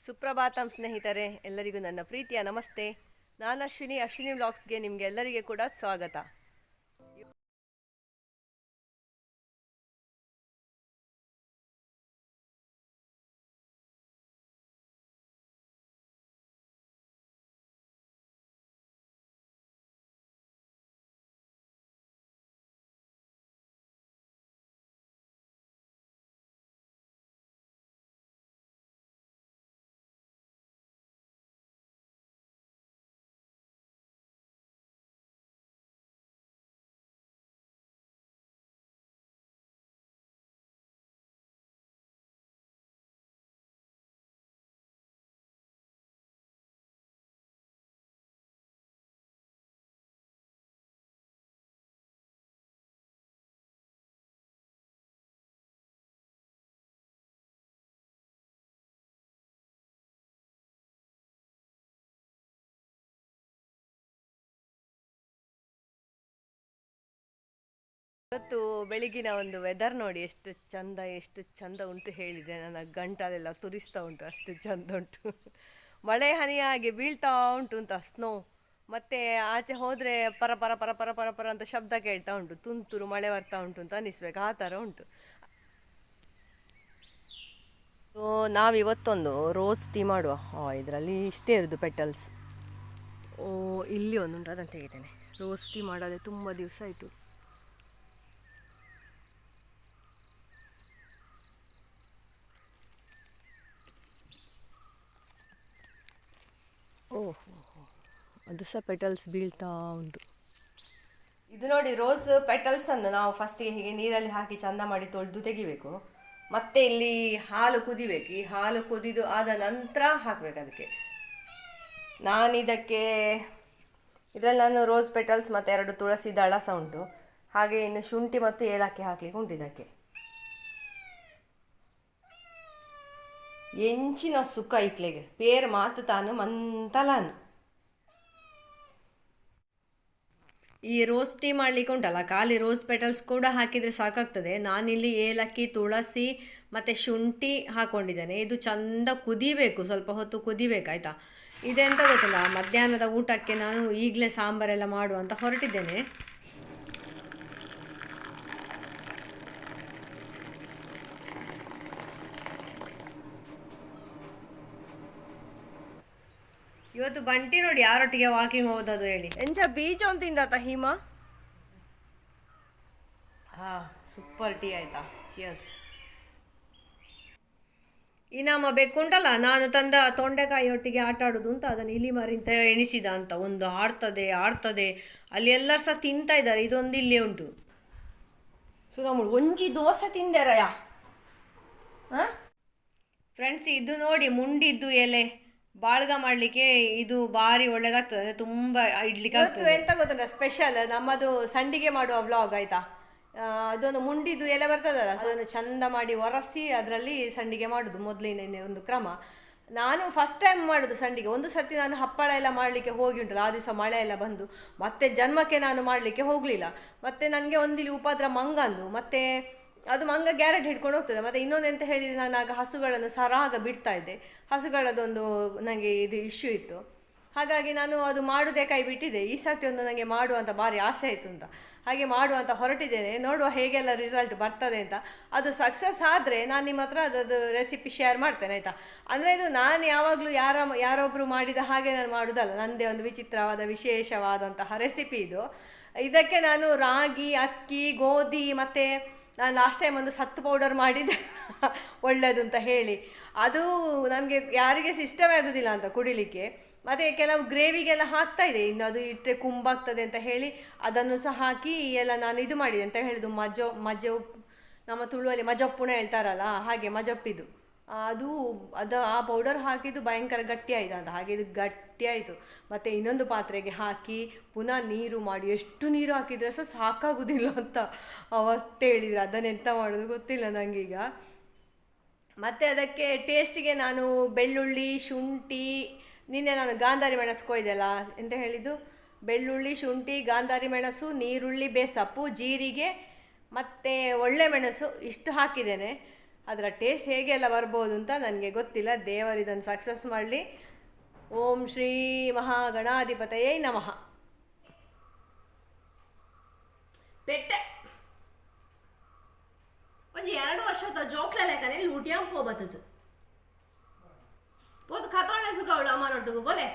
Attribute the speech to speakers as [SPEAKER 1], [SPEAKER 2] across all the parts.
[SPEAKER 1] ಸುಪ್ರಭಾತಂ ಸ್ನೇಹಿತರೆ, ಎಲ್ಲರಿಗೂ ನನ್ನ ಪ್ರೀತಿಯ ನಮಸ್ತೆ. ನಾನು ಅಶ್ವಿನಿ ವ್ಲಾಗ್ಸ್ಗೆ ನಿಮಗೆ ಎಲ್ಲರಿಗೆ ಕೂಡ ಸ್ವಾಗತ. ಇವತ್ತು ಬೆಳಿಗಿನ ಒಂದು ವೆದರ್ ನೋಡಿ, ಎಷ್ಟು ಚಂದ ಉಂಟು ಹೇಳಿದ್ರೆ ನನ್ನ ಗಂಟಲೆಲ್ಲ ತುರಿಸ್ತಾ ಉಂಟು, ಅಷ್ಟು ಚಂದ ಉಂಟು. ಮಳೆ ಹನಿಯಾಗಿ ಬೀಳ್ತಾ ಉಂಟು ಅಂತ ಸ್ನೋ. ಮತ್ತೆ ಆಚೆ ಹೋದ್ರೆ ಪರ ಪರ ಪರ ಪರ ಪರ ಪರ ಅಂತ ಶಬ್ದ ಕೇಳ್ತಾ ಉಂಟು, ತುಂತುರು ಮಳೆ ಬರ್ತಾ ಉಂಟು ಅಂತ ಅನಿಸ್ಬೇಕು, ಆ ಥರ ಉಂಟು. ಸೊ ನಾವಿವತ್ತೊಂದು ರೋಸ್ ಟೀ ಮಾಡುವ. ಇದರಲ್ಲಿ ಇಷ್ಟೇ ಇರೋದು ಪೆಟಲ್ಸ್. ಇಲ್ಲಿ ಒಂದುಂಟು, ಅದನ್ನು ತೆಗಿತೇನೆ. ರೋಸ್ ಟೀ ಮಾಡೋದೇ ತುಂಬ ದಿವಸ ಆಯಿತು. ಅದು ಸಹ ಪೆಟಲ್ಸ್ ಬೀಳ್ತಾ ಉಂಟು. ಇದು ನೋಡಿ, ರೋಸ್ ಪೆಟಲ್ಸನ್ನು ನಾವು ಫಸ್ಟಿಗೆ ಹೀಗೆ ನೀರಲ್ಲಿ ಹಾಕಿ ಚಂದ ಮಾಡಿ ತೊಳೆದು ತೆಗಿಬೇಕು. ಮತ್ತೆ ಇಲ್ಲಿ ಹಾಲು ಕುದಿಬೇಕು. ಈ ಹಾಲು ಕುದಿದು ಆದ ನಂತರ ಹಾಕಬೇಕು ಅದಕ್ಕೆ. ಇದರಲ್ಲಿ ನಾನು ರೋಸ್ ಪೆಟಲ್ಸ್ ಮತ್ತು 2 ತುಳಸಿ ದಳ ಸಹ ಉಂಟು. ಹಾಗೆ ಇನ್ನು ಶುಂಠಿ ಮತ್ತು ಏಲಕ್ಕಿ ಹಾಕಲಿಕ್ಕೆ ಉಂಟು ಇದಕ್ಕೆ. ಎಂಚಿನ ಸುಖ ಇಕ್ಲೆಗೆ ಪೇರ್ ಮಾತು ತಾನು ಮಂತಲಾನು. ಈ ರೋಸ್ ಟೀ ಮಾಡಲಿಕ್ಕೆ ಉಂಟಲ್ಲ, ಖಾಲಿ ರೋಸ್ ಪೆಟಲ್ಸ್ ಕೂಡ ಹಾಕಿದರೆ ಸಾಕಾಗ್ತದೆ. ನಾನಿಲ್ಲಿ ಏಲಕ್ಕಿ, ತುಳಸಿ ಮತ್ತು ಶುಂಠಿ ಹಾಕ್ಕೊಂಡಿದ್ದೇನೆ. ಇದು ಚಂದ ಕುದಿಬೇಕು, ಸ್ವಲ್ಪ ಹೊತ್ತು ಕುದಿಬೇಕಾಯ್ತಾ. ಇದೆಂತ ಗೊತ್ತಿಲ್ಲ, ಮಧ್ಯಾಹ್ನದ ಊಟಕ್ಕೆ ನಾನು ಈಗಲೇ ಸಾಂಬಾರೆಲ್ಲ ಮಾಡುವಂತ ಹೊರಟಿದ್ದೇನೆ. ಇವತ್ತು ಬಂಟಿ ನೋಡಿ ಯಾರೊಟ್ಟಿಗೆ ವಾಕಿಂಗ್ ಹೋದದು ಹೇಳಿ. ಎಂಚ ಬೀಚ್ ಅಂತ ತಿಂಡಾತ ಹಿಮ. ಸೂಪರ್ ಟೀ ಆಯ್ತಾ, ಚಿಯರ್ಸ್. ಈ ನಮ್ಮ ಬೆಕ್ಕುಂಟಲ್ಲ, ನಾನು ತಂದ ತೊಂಡೆಕಾಯಿ ಒಟ್ಟಿಗೆ ಆಟ ಆಡೋದು ಅಂತ ಅದನ್ನು ಇಲಿಮರಿಂತ ಎಣಿಸಿದ ಅಂತ. ಒಂದು ಆಡ್ತದೆ ಅಲ್ಲಿ ಎಲ್ಲರೂ ಸಹ ತಿಂತಾ ಇದ್ದಾರೆ. ಇದೊಂದು ಇಲ್ಲೇ ಉಂಟು. ಸುಧಾಮೂಳು ಒಂಜಿ ದೋಸೆ ತಿಂದೇರಯ್ಯ. ಫ್ರೆಂಡ್ಸ್, ಇದು ನೋಡಿ ಮುಂಡಿದ್ದು ಎಲೆ ಬಾಳ್ಗ ಮಾಡಲಿಕ್ಕೆ ಇದು ಭಾರಿ ಒಳ್ಳೇದಾಗ್ತದೆ, ತುಂಬ ಇಡ್ಲಿಕ್ಕೆ ಆಗ್ತದೆ. ಎಂತ ಗೊತ್ತುಂಟ ಸ್ಪೆಷಲ್, ನಮ್ಮದು ಸಂಡಿಗೆ ಮಾಡುವ ವ್ಲಾಗ್ ಆಯ್ತಾ. ಅದೊಂದು ಮುಂಡಿದ್ದು ಎಲೆ ಬರ್ತದಲ್ಲ, ಅದನ್ನು ಚಂದ ಮಾಡಿ ಒರೆಸಿ ಅದರಲ್ಲಿ ಸಂಡಿಗೆ ಮಾಡೋದು ಮೊದಲಿನ ಒಂದು ಕ್ರಮ. ನಾನು ಫಸ್ಟ್ ಟೈಮ್ ಮಾಡೋದು ಸಂಡಿಗೆ. ಒಂದು ಸರ್ತಿ ನಾನು ಹಪ್ಪಳ ಎಲ್ಲ ಮಾಡಲಿಕ್ಕೆ ಹೋಗಿ ಉಂಟಲ್ಲ, ಆ ದಿವಸ ಮಳೆ ಎಲ್ಲ ಬಂದು ಮತ್ತೆ ಜನ್ಮಕ್ಕೆ ನಾನು ಮಾಡಲಿಕ್ಕೆ ಹೋಗಲಿಲ್ಲ. ಮತ್ತು ನನಗೆ ಒಂದಿಲ್ಲಿ ಉಪದ್ರ ಮಂಗಂದು, ಮತ್ತು ಅದು ಮಂಗ ಗ್ಯಾರೆಟ್ ಹಿಡ್ಕೊಂಡು ಹೋಗ್ತದೆ. ಮತ್ತು ಇನ್ನೊಂದು ಎಂತ ಹೇಳಿದರೆ, ನಾನು ಆಗ ಹಸುಗಳನ್ನು ಸರಾಗ ಬಿಡ್ತಾ ಇದ್ದೆ. ಹಸುಗಳದೊಂದು ನನಗೆ ಇದು ಇಶ್ಯೂ ಇತ್ತು. ಹಾಗಾಗಿ ನಾನು ಅದು ಮಾಡೋದೇ ಕೈ ಬಿಟ್ಟಿದ್ದೆ. ಈ ಸರ್ತಿ ಒಂದು ನನಗೆ ಮಾಡುವಂಥ ಭಾರಿ ಆಸೆ ಆಯಿತು ಅಂತ ಹಾಗೆ ಮಾಡುವಂತ ಹೊರಟಿದ್ದೇನೆ. ನೋಡುವ ಹೇಗೆಲ್ಲ ರಿಸಲ್ಟ್ ಬರ್ತದೆ ಅಂತ. ಅದು ಸಕ್ಸಸ್ ಆದರೆ ನಾನು ನಿಮ್ಮ ಹತ್ರ ಅದದು ರೆಸಿಪಿ ಶೇರ್ ಮಾಡ್ತೇನೆ ಆಯಿತಾ. ಅಂದರೆ ಇದು ನಾನು ಯಾವಾಗಲೂ ಯಾರೊಬ್ಬರು ಮಾಡಿದ ಹಾಗೆ ನಾನು ಮಾಡೋದಲ್ಲ, ನನ್ನದೇ ಒಂದು ವಿಶೇಷವಾದಂತಹ ರೆಸಿಪಿ ಇದು. ಇದಕ್ಕೆ ನಾನು ರಾಗಿ, ಅಕ್ಕಿ, ಗೋಧಿ ಮತ್ತು ನಾನು ಲಾಸ್ಟ್ ಟೈಮ್ ಒಂದು ಸತ್ತು ಪೌಡರ್ ಮಾಡಿದ್ದೆ ಒಳ್ಳೆಯದು ಅಂತ ಹೇಳಿ. ಅದು ನಮಗೆ ಯಾರಿಗೆ ಇಷ್ಟವೇ ಆಗೋದಿಲ್ಲ ಅಂತ ಕುಡಿಲಿಕ್ಕೆ. ಮತ್ತು ಕೆಲವು ಗ್ರೇವಿಗೆಲ್ಲ ಹಾಕ್ತಾ ಇದೆ, ಇನ್ನು ಅದು ಇಟ್ಟರೆ ಕುಂಬಾಗ್ತದೆ ಅಂತ ಹೇಳಿ ಅದನ್ನು ಸಹ ಹಾಕಿ ಎಲ್ಲ ನಾನು ಇದು ಮಾಡಿದೆ ಅಂತ ಹೇಳಿದ್ದು. ಮಜೋ ನಮ್ಮ ತುಳುವಲ್ಲಿ ಮಜಪ್ಪುಣ ಹೇಳ್ತಾರಲ್ಲ, ಹಾಗೆ ಮಜಪ್ಪಿದು ಅದು ಆ ಪೌಡರ್ ಹಾಕಿದ್ದು ಭಯಂಕರ ಗಟ್ಟಿ ಆಯಿತು ಅಂತ. ಹಾಗೆ ಇದು ಗಟ್ಟಿ ಆಯಿತು. ಮತ್ತು ಇನ್ನೊಂದು ಪಾತ್ರೆಗೆ ಹಾಕಿ ಪುನಃ ನೀರು ಮಾಡಿ, ಎಷ್ಟು ನೀರು ಹಾಕಿದರೆ ಸಹ ಸಾಕಾಗೋದಿಲ್ಲ ಅಂತ ಅವಸ್ಥೆ ಹೇಳಿದರೆ. ಅದನ್ನೆಂತ ಮಾಡೋದು ಗೊತ್ತಿಲ್ಲ ನನಗೀಗ. ಮತ್ತು ಅದಕ್ಕೆ ಟೇಸ್ಟಿಗೆ ನಾನು ಬೆಳ್ಳುಳ್ಳಿ, ಶುಂಠಿ, ನಿನ್ನೆ ನಾನು ಗಾಂಧಾರಿ ಮೆಣಸು ಕೊಯ್ದೆಲ್ಲ ಎಂತ ಹೇಳಿದ್ದು, ಬೆಳ್ಳುಳ್ಳಿ, ಶುಂಠಿ, ಗಾಂಧಾರಿ ಮೆಣಸು, ನೀರುಳ್ಳಿ, ಬೇಸಪ್ಪು, ಜೀರಿಗೆ ಮತ್ತು ಒಳ್ಳೆ ಮೆಣಸು ಇಷ್ಟು ಹಾಕಿದ್ದೇನೆ. ಅದರ ಟೇಸ್ಟ್ ಹೇಗೆಲ್ಲ ಬರ್ಬೋದು ಅಂತ ನನಗೆ ಗೊತ್ತಿಲ್ಲ. ದೇವರು ಇದನ್ನು ಸಕ್ಸಸ್ ಮಾಡಲಿ. ಓಂ ಶ್ರೀ ಮಹಾಗಣಾಧಿಪತಯೇ ನಮಃ. ಪೆಟ್ಟೆ ಒಂಜಿ 2 ವರ್ಷದ ಜೋಕ್ಲ ಲೆಕ್ಕನೆ ಲೂಟಿಯಂ ಪೋಬತ್ತದು ಪೋದು ಕತೋಳೆ ಸುಖ ಅವಳು ಅಮ್ಮನೊಟ್ಟಿಗೂ ಬೋಲೆ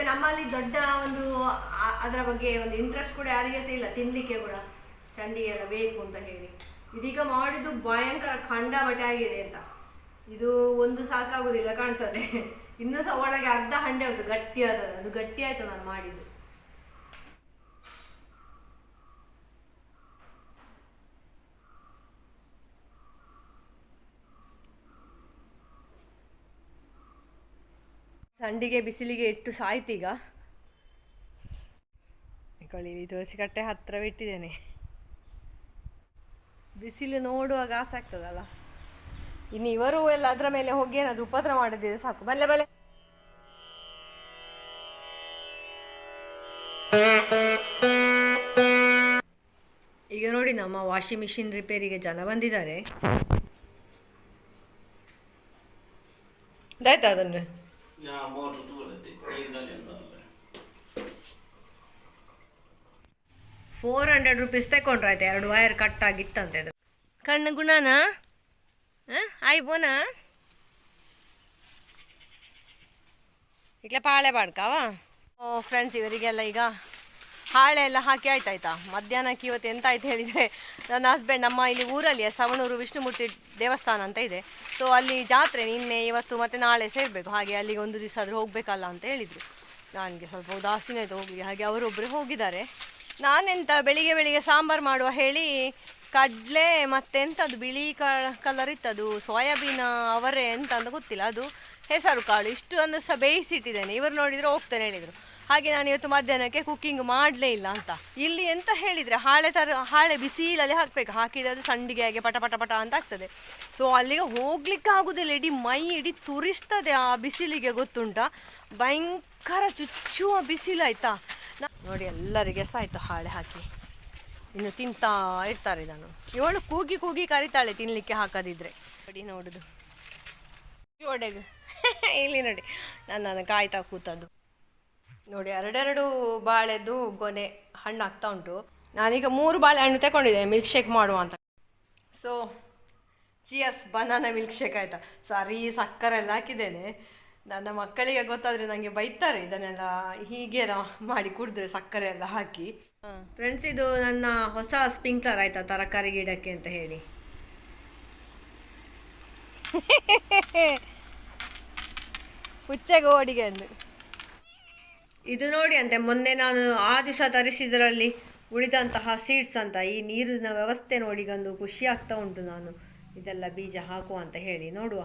[SPEAKER 1] ನಮ್ಮಲ್ಲಿ ದೊಡ್ಡ ಒಂದು ಅದರ ಬಗ್ಗೆ ಒಂದು ಇಂಟ್ರೆಸ್ಟ್ ಕೂಡ ಯಾರಿಗೆ ಸಹ ಇಲ್ಲ, ತಿನ್ಲಿಕ್ಕೆ ಕೂಡ ಚಂಡಿ ಎಲ್ಲ ಬೇಕು ಅಂತ ಹೇಳಿ. ಇದೀಗ ಮಾಡಿದ್ದು ಭಯಂಕರ ಖಂಡಾಬಟ್ಟೆ ಆಗಿದೆ ಅಂತ. ಇದು ಒಂದು ಸಾಕಾಗುದಿಲ್ಲ ಕಾಣ್ತದೆ. ಇನ್ನೂ ಸಹ ಒಳಗೆ ಅರ್ಧ ಹಂಡೆ ಉಂಟು, ಗಟ್ಟಿಯಾದ. ಅದು ಗಟ್ಟಿ ಆಯ್ತು ನಾನು ಮಾಡಿದ್ದು. ಸಂಡಿಗೆ ಬಿಸಿಲಿಗೆ ಇಟ್ಟು ಸಾಯ್ತೀಗ. ಇಲ್ಲಿ ತುಳಸಿ ಕಟ್ಟೆ ಹತ್ತಿರ ಇಟ್ಟಿದ್ದೇನೆ. ಬಿಸಿಲು ನೋಡುವಾಗ ಆಸೆ ಆಗ್ತದಲ್ಲ. ಇನ್ನು ಇವರು ಎಲ್ಲ ಅದರ ಮೇಲೆ ಹೋಗಿ ಏನಾದ್ರು ಉಪದ್ರ ಮಾಡದಿದ್ರೆ ಸಾಕು. ಬಲ್ಲೆ ಬಲ್ಲೆ ಈಗ ನೋಡಿ, ನಮ್ಮ ವಾಷಿಂಗ್ ಮಿಷಿನ್ ರಿಪೇರಿಗೆ ಜನ ಬಂದಿದ್ದಾರೆ. ಆಯ್ತಾ ಅದನ್ನು ₹400 ತಗೊಂಡ್ರಾಯ್ತು. 2 ವೈರ್ ಕಟ್ ಆಗಿತ್ತಂತೆ. ಅದು ಕಣ್ಣು ಗುಣನಾ ಆಯ್ ಬೋನಾ ಇಟ್ಲೆ ಪಾಳೆ ಬಾಡ್ಕಾವಾ. ಓ ಫ್ರೆಂಡ್ಸ್, ಇವರಿಗೆಲ್ಲ ಈಗ ಹಾಳೆ ಎಲ್ಲ ಹಾಕಿ ಆಯ್ತಾಯ್ತಾ. ಮಧ್ಯಾಹ್ನಕ್ಕೆ ಇವತ್ತು ಎಂತ ಆಯ್ತು ಹೇಳಿದರೆ, ನನ್ನ ಹಸ್ಬೆಂಡ್ ನಮ್ಮ ಇಲ್ಲಿ ಊರಲ್ಲಿ ಸವಣೂರು ವಿಷ್ಣುಮೂರ್ತಿ ದೇವಸ್ಥಾನ ಅಂತ ಇದೆ. ಸೊ ಅಲ್ಲಿ ಜಾತ್ರೆ ನಿನ್ನೆ ಇವತ್ತು ಮತ್ತು ನಾಳೆ ಸೇರಬೇಕು. ಹಾಗೆ ಅಲ್ಲಿಗೆ ಒಂದು ದಿವಸ ಆದರೂ ಹೋಗಬೇಕಲ್ಲ ಅಂತ ಹೇಳಿದರು. ನನಗೆ ಸ್ವಲ್ಪ ಉದಾಸೀನ ಆಯಿತು ಹೋಗಿ. ಹಾಗೆ ಅವರೊಬ್ಬರೇ ಹೋಗಿದ್ದಾರೆ. ನಾನೆಂತ ಬೆಳಿಗ್ಗೆ ಸಾಂಬಾರು ಮಾಡುವ ಹೇಳಿ ಕಡಲೆ ಮತ್ತೆಂಥದ್ದು ಬಿಳಿ ಕಲರ್ ಇತ್ತದು ಸೋಯಾಬೀನ್ ಅವರೇ ಎಂತ ಅಂತ ಗೊತ್ತಿಲ್ಲ, ಅದು ಹೆಸರು ಕಾಳು ಇಷ್ಟು ಅನ್ನು ಸಹ ಬೇಯಿಸಿಟ್ಟಿದ್ದೇನೆ. ಇವರು ನೋಡಿದರೆ ಹೋಗ್ತಾನೆ ಹೇಳಿದರು. ಹಾಗೆ ನಾನು ಇವತ್ತು ಮಧ್ಯಾಹ್ನಕ್ಕೆ ಕುಕ್ಕಿಂಗ್ ಮಾಡಲೇ ಇಲ್ಲ ಅಂತ. ಇಲ್ಲಿ ಎಂತ ಹೇಳಿದರೆ ಹಾಳೆ ಬಿಸಿಲಲ್ಲಿ ಹಾಕಬೇಕು. ಹಾಕಿದರೆ ಅದು ಸಂಡಿಗೆ ಹಾಗೆ ಪಟ ಪಟ ಪಟ ಅಂತ ಆಗ್ತದೆ. ಸೊ ಅಲ್ಲಿಗೆ ಹೋಗ್ಲಿಕ್ಕೆ ಆಗೋದಿಲ್ಲ. ಇಡೀ ತುರಿಸ್ತದೆ ಆ ಬಿಸಿಲಿಗೆ, ಗೊತ್ತುಂಟಾ. ಭಯಂಕರ ಚುಚ್ಚುವ ಬಿಸಿಲಾಯ್ತಾ. ನೋಡಿ ಎಲ್ಲರಿಗೆ ಸಹ ಆಯಿತು ಹಾಳೆ ಹಾಕಿ. ಇನ್ನು ತಿಂತಾ ಇರ್ತಾರೆ. ನಾನು ಇವಳು ಕೂಗಿ ಕರಿತಾಳೆ ತಿನ್ನಲಿಕ್ಕೆ ಹಾಕದಿದ್ರೆ. ನೋಡಿ ನೋಡುದು ಒಡೆಗೆ ಇಲ್ಲಿ ನೋಡಿ ನಾನು ಕಾಯ್ತಾ ಕೂತದ್ದು ನೋಡಿ. 2 ಬಾಳೆದು ಗೊನೆ ಹಣ್ಣು ಆಗ್ತಾ ಉಂಟು. ನಾನೀಗ 3 ಬಾಳೆಹಣ್ಣು ತಗೊಂಡಿದ್ದೆ ಮಿಲ್ಕ್ ಶೇಕ್ ಮಾಡುವ ಅಂತ. So cheers, banana milk shake ಆಯಿತಾ. ಸರಿ ಸಕ್ಕರೆ ಎಲ್ಲ ಹಾಕಿದ್ದೇನೆ. ನನ್ನ ಮಕ್ಕಳಿಗೆ ಗೊತ್ತಾದರೆ ನನಗೆ ಬೈತಾರೆ, ಇದನ್ನೆಲ್ಲ ಹೀಗೆ ಮಾಡಿ ಕುಡಿದ್ರೆ ಸಕ್ಕರೆ ಎಲ್ಲ ಹಾಕಿ. ಫ್ರೆಂಡ್ಸ್, ಇದು ನನ್ನ ಹೊಸ ಸ್ಪ್ರಿಂಕ್ಲರ್ ಆಯಿತಾ, ತರಕಾರಿ ಗಿಡಕ್ಕೆ ಅಂತ ಹೇಳಿ. ಹುಚ್ಚೆಗೆ ಓಡಿಗೆ ಅಂದು ಇದು ನೋಡಿ ಅಂತೆ. ಮೊನ್ನೆ ನಾನು ಆ ದಿವಸ ತರಿಸಿದ್ರಲ್ಲಿ ಉಳಿದಂತಹ ಸೀಡ್ಸ್ ಅಂತ. ಈ ನೀರಿನ ವ್ಯವಸ್ಥೆ ನೋಡಿ ಗಂದು ಖುಷಿ ಆಗ್ತಾ ಉಂಟು. ನಾನು ಇದೆಲ್ಲ ಬೀಜ ಹಾಕುವ ಅಂತ ಹೇಳಿ ನೋಡುವ.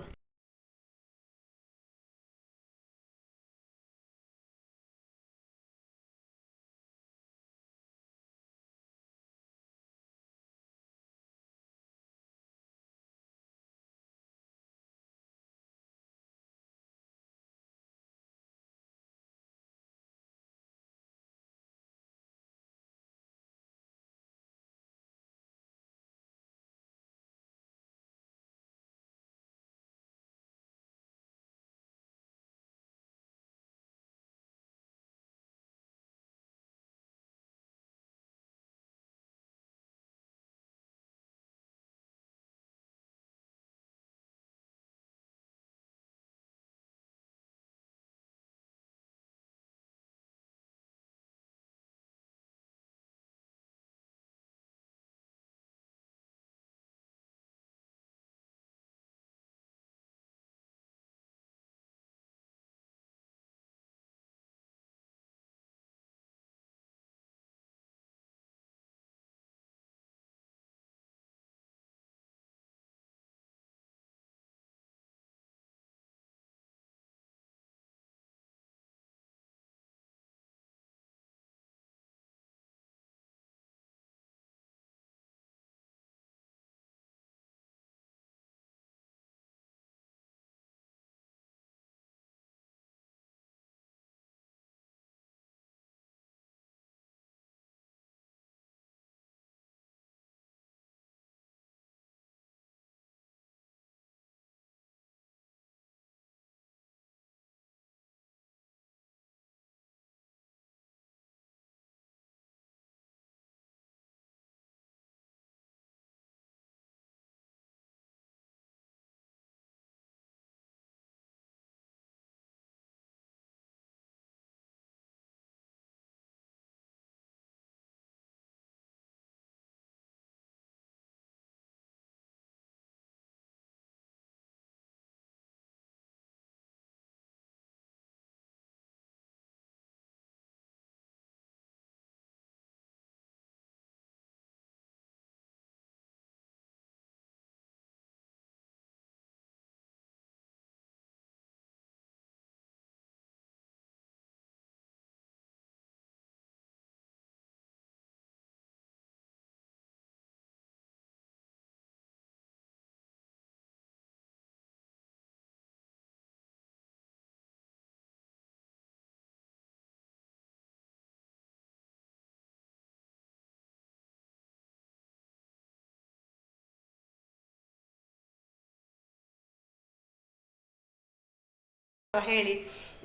[SPEAKER 1] ಹೇಳಿ.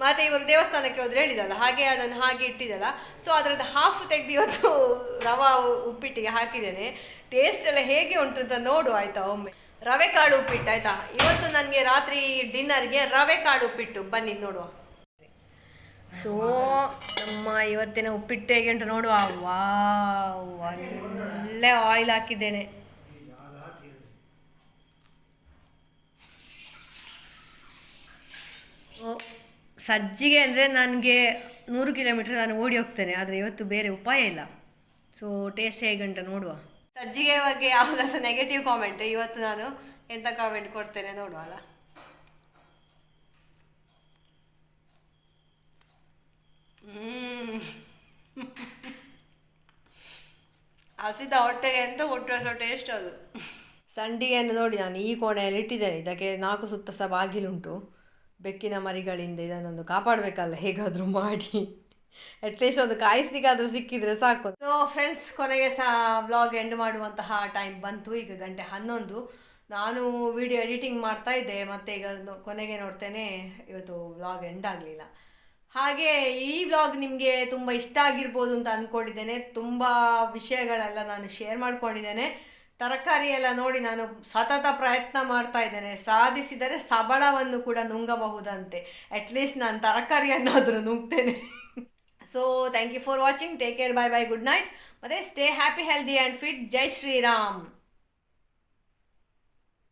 [SPEAKER 1] ಮತ್ತು ಇವರು ದೇವಸ್ಥಾನಕ್ಕೆ ಹೋದ್ರೆ ಹೇಳಿದಲ್ಲ, ಹಾಗೆ ಅದನ್ನು ಹಾಗೆ ಇಟ್ಟಿದ್ದಲ್ಲ. ಸೊ ಅದರದ್ದು ಹಾಫ್ ತೆಗೆದು ಇವತ್ತು ರವಾ ಉಪ್ಪಿಟ್ಟಿಗೆ ಹಾಕಿದ್ದೇನೆ. ಟೇಸ್ಟ್ ಎಲ್ಲ ಹೇಗೆ ಉಂಟು ಅಂತ ನೋಡು ಆಯಿತಾ ಒಮ್ಮೆ. ರವೆ ಕಾಳು ಉಪ್ಪಿಟ್ಟು ಆಯಿತಾ. ಇವತ್ತು ನನಗೆ ರಾತ್ರಿ ಡಿನ್ನರ್ಗೆ ರವೆ ಕಾಳು ಉಪ್ಪಿಟ್ಟು, ಬನ್ನಿ ನೋಡುವ. ಸೊ ನಮ್ಮ ಇವತ್ತಿನ ಉಪ್ಪಿಟ್ಟು ಹೇಗೆ ಉಂಟು ನೋಡುವ. ಒಳ್ಳೆ ಆಯಿಲ್ ಹಾಕಿದ್ದೇನೆ. ಸಜ್ಜಿಗೆ ಅಂದರೆ ನನಗೆ 100 ಕಿಲೋಮೀಟರ್ ನಾನು ಓಡಿ ಹೋಗ್ತೇನೆ, ಆದರೆ ಇವತ್ತು ಬೇರೆ ಉಪಾಯ ಇಲ್ಲ. ಸೊ ಟೇಸ್ಟ್ ಹೇಗಂತ ನೋಡುವ. ಸಜ್ಜಿಗೆ ಬಗ್ಗೆ ಯಾವಾಗ ಸಹ ನೆಗೆಟಿವ್ ಕಾಮೆಂಟ್, ಇವತ್ತು ನಾನು ಎಂಥ ಕಾಮೆಂಟ್ ಕೊಡ್ತೇನೆ ನೋಡುವ ಅಲ್ಲ. ಹಸಿದ ಹೊಟ್ಟೆಗೆ ಎಂತ ಕೊಟ್ಟರೆ ಸೊ ಟೇಸ್ಟ್ ಅದು. ಸಂಡಿಗೆಯನ್ನು ನೋಡಿ ನಾನು ಈ ಕೋಣೆಯಲ್ಲಿ ಇಟ್ಟಿದ್ದೇನೆ. ಇದಕ್ಕೆ 4 ಸುತ್ತ ಸಹ ಬಾಗಿಲುಂಟು. ಬೆಕ್ಕಿನ ಮರಿಗಳಿಂದ ಇದನ್ನೊಂದು ಕಾಪಾಡಬೇಕಲ್ಲ ಹೇಗಾದರೂ ಮಾಡಿ. ಅಟ್ಲೀಸ್ಟ್ ಒಂದು ಕಾಯಿಸ್ಲಿಕ್ಕಾದರೂ ಸಿಕ್ಕಿದ್ರೆ ಸಾಕು. ಸೊ ಫ್ರೆಂಡ್ಸ್, ಕೊನೆಗೆ ಸಹ ವ್ಲಾಗ್ ಎಂಡ್ ಮಾಡುವಂತಹ ಟೈಮ್ ಬಂತು. ಈಗ 11:00. ನಾನು ವಿಡಿಯೋ ಎಡಿಟಿಂಗ್ ಮಾಡ್ತಾ ಇದ್ದೆ, ಮತ್ತು ಈಗ ಕೊನೆಗೆ ನೋಡ್ತೇನೆ ಇವತ್ತು ವ್ಲಾಗ್ ಎಂಡ್ ಆಗಲಿಲ್ಲ. ಹಾಗೆ ಈ ವ್ಲಾಗ್ ನಿಮಗೆ ತುಂಬ ಇಷ್ಟ ಆಗಿರ್ಬೋದು ಅಂತ ಅಂದ್ಕೊಂಡಿದ್ದೇನೆ. ತುಂಬ ವಿಷಯಗಳೆಲ್ಲ ನಾನು ಶೇರ್ ಮಾಡ್ಕೊಂಡಿದ್ದೇನೆ. ತರಕಾರಿ ಎಲ್ಲ ನೋಡಿ ನಾನು ಸತತ ಪ್ರಯತ್ನ ಮಾಡ್ತಾ ಇದ್ದೇನೆ. ಸಾಧಿಸಿದರೆ ಸಬಳವನ್ನು ಕೂಡ ನುಂಗಬಹುದಂತೆ. ಅಟ್ಲೀಸ್ಟ್ ನಾನು ತರಕಾರಿಯನ್ನಾದರೂ ನುಂಗ್ತೇನೆ. So thank you for watching. Take care, bye bye, good night. ಮತ್ತು stay happy, healthy and fit. Jai Shriram.